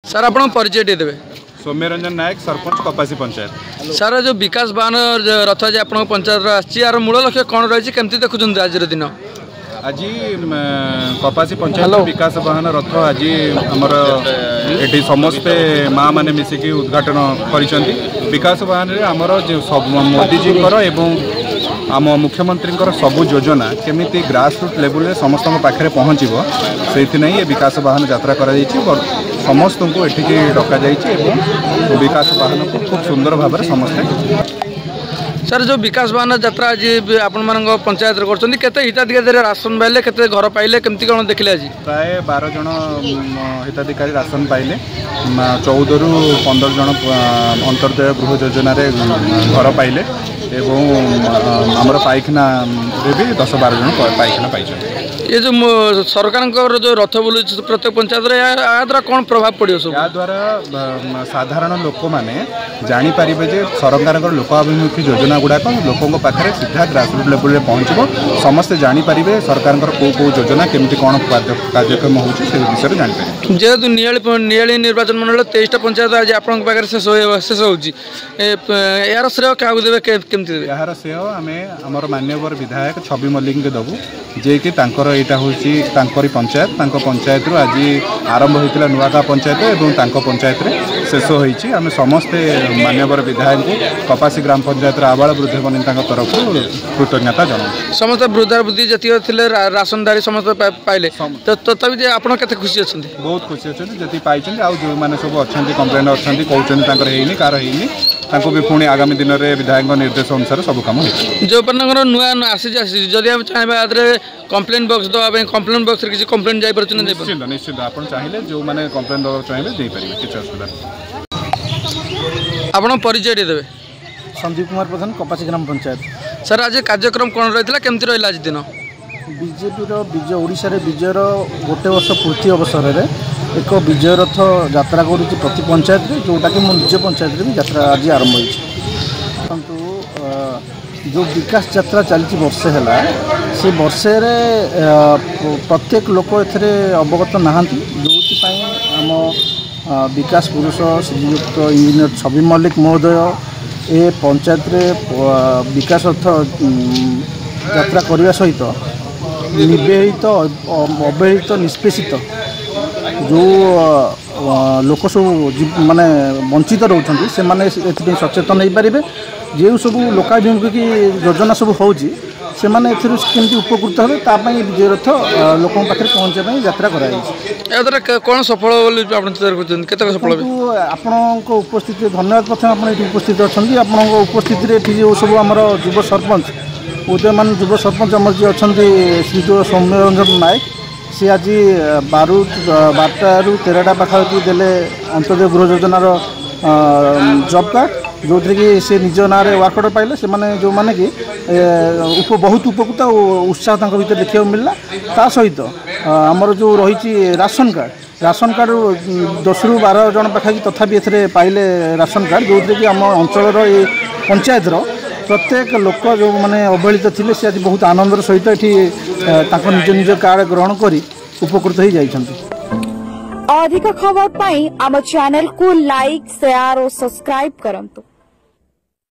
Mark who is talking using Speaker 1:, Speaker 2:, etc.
Speaker 1: Sir आप परिचय देवे।
Speaker 2: सौम्यरंजन नायक सरपंच कपासी पंचायत।
Speaker 1: सर जो विकास वाहन रथ आज आप पंचायत आर मूल लक्ष्य कौन रही केमती देखुं आज दिन
Speaker 2: आज कपासी पंचायत विकास वाहन रथ आज आमर ये समस्ते माँ मैंने मिसिकी उद्घाटन कर विकास वाहन आमर जो मोदीजी एवं आम मुख्यमंत्री सबू योजना केमिति ग्रासरूट लेवल समस्त पाखे पहुँचब से ये विकास वाहन यात्रा कर समस्त को एठिकी डक विकास वाहन को खूब सुंदर भाव समस्ते।
Speaker 1: सर जो विकास वाहन यात्रा आज आपण पंचायत करते हिताधिकारी राशन पाइले केते घर पाइले केमती कौन देखले आज
Speaker 2: प्राय 12 जन हिताधिकारी राशन पाइले 14 रु 15 जन अंतर्दय गृह योजना घर पाइले एवं आमर पाइखाना भी 10-12 जन पाइखाना पाई।
Speaker 1: ये जो सरकार जो रथ बोलू प्रत्येक पंचायत द्वारा कौन प्रभाव पड़ो सब या
Speaker 2: द्वारा साधारण लोक मैंने जानीपर जे सरकार लोकाभिमुखी योजना गुड़ाक लोकों पाखे सीधा ग्रासरूट लेवल में पहुँचब समस्ते जानीपर सरकार कौ योजना केमती कौन कार्यक्रम हो विषय जापर
Speaker 1: जेहेतु नियाली निर्वाचन मंडल 23टा पंचायत आज आप शेष हो यार श्रेय क्या देवे केमती
Speaker 2: यार श्रेय आम आमर मान्यवर विधायक छवि मल्लिक के दबू जे कि यहाँ हूँ पंचायत पंचायत रू आज आरंभ होता नुआगा पंचायत और पंचायत शेष होती आम समस्ते मान्यवर विधायक कपासी ग्राम पंचायत आबाल वृद्ध बनी तरफ कृतज्ञता जनाऊँ
Speaker 1: समस्त वृद्धा वृद्धि जी राशनधारी समस्त पाइले तथापि आप खुशी अच्छा
Speaker 2: बहुत खुशी अच्छे जी पाई जो मैंने सब अच्छा कम्प्लेन अच्छा कहते कार भी पुणी आगामी दिन में विधायक निर्देश अनुसार सब कम
Speaker 1: जो नुआ आसी जदि आप चाहिए कम्प्लेन बॉक्स दवा कम्प्लेन बॉक्स किसी कम्प्लेन जापर
Speaker 2: निश्चित निश्चित आप चाहिए जो मैंने कम्प्लेन दवा चाहिए देपारे किसी असुविधा
Speaker 1: आप परिचय देवे।
Speaker 3: संदीप कुमार प्रधान कपासी ग्राम पंचायत।
Speaker 1: सर आज कार्यक्रम कौन रही केमती रहा आज दिन
Speaker 3: बीजेपी विजय ओडिशा विजयर गोटे वर्ष पूर्ति अवसर में एक विजय रथ यात्रा करुच्ची प्रति पंचायत जोटा कि मो निज पंचायत भी यात्रा आज आरंभ हो जो विकास यात्रा चलती वर्षे है से वर्षे प्रत्येक लोक ए अवगत नहांती जो आम विकास पुरुष श्रीयुक्त इंजीनियर छवि मल्लिक महोदय ए पंचायत विकास रथ यात्रा करने सहित निवेदित अवहेलित निष्पेषित जो लोक सब माने वंचित रोचंती से माने सचेतन हो पारे जो सब लोकाभिमुखी योजना सब होची से माने केमती उपकृत हे तापाई विजय रथ लोकों पाखे पहुँचा यात्रा कराई
Speaker 1: कौन सफल सफल
Speaker 3: आपको उपस्थिति धन्यवाद प्रथम आप उपस्थित अच्छा आपन उपस्थित जो सब आम युव सरपंच उदयमान युव सरपंच आम जी अच्छा श्रीजुत सौम्यरंजन नायक सी आज 12टा रू 13टा पाखापाखि देले अंत्योदय गृह योजनार जॉब कार्ड जो थी कि से निज ना वर्क ऑर्डर पाइले से माने जो माने कि बहुत उपकृत और उत्साह भीतर देखा मिलला ता सहित आमर जो रही राशन कार्ड 10 रू 12 जन पाखापाखि तथापि ए पाइले राशन कार्ड जो थी कि आम अंचल पंचायत प्रत्येक लोक जो मैंने अवहेलित थे से आज बहुत आनंदर सहित ये निज निज कार्ड ग्रहण कर उपकृत हो जाइछन्ति।
Speaker 4: अधिक खबर पाई आम चैनल को लाइक शेयर और सब्सक्राइब करंतु।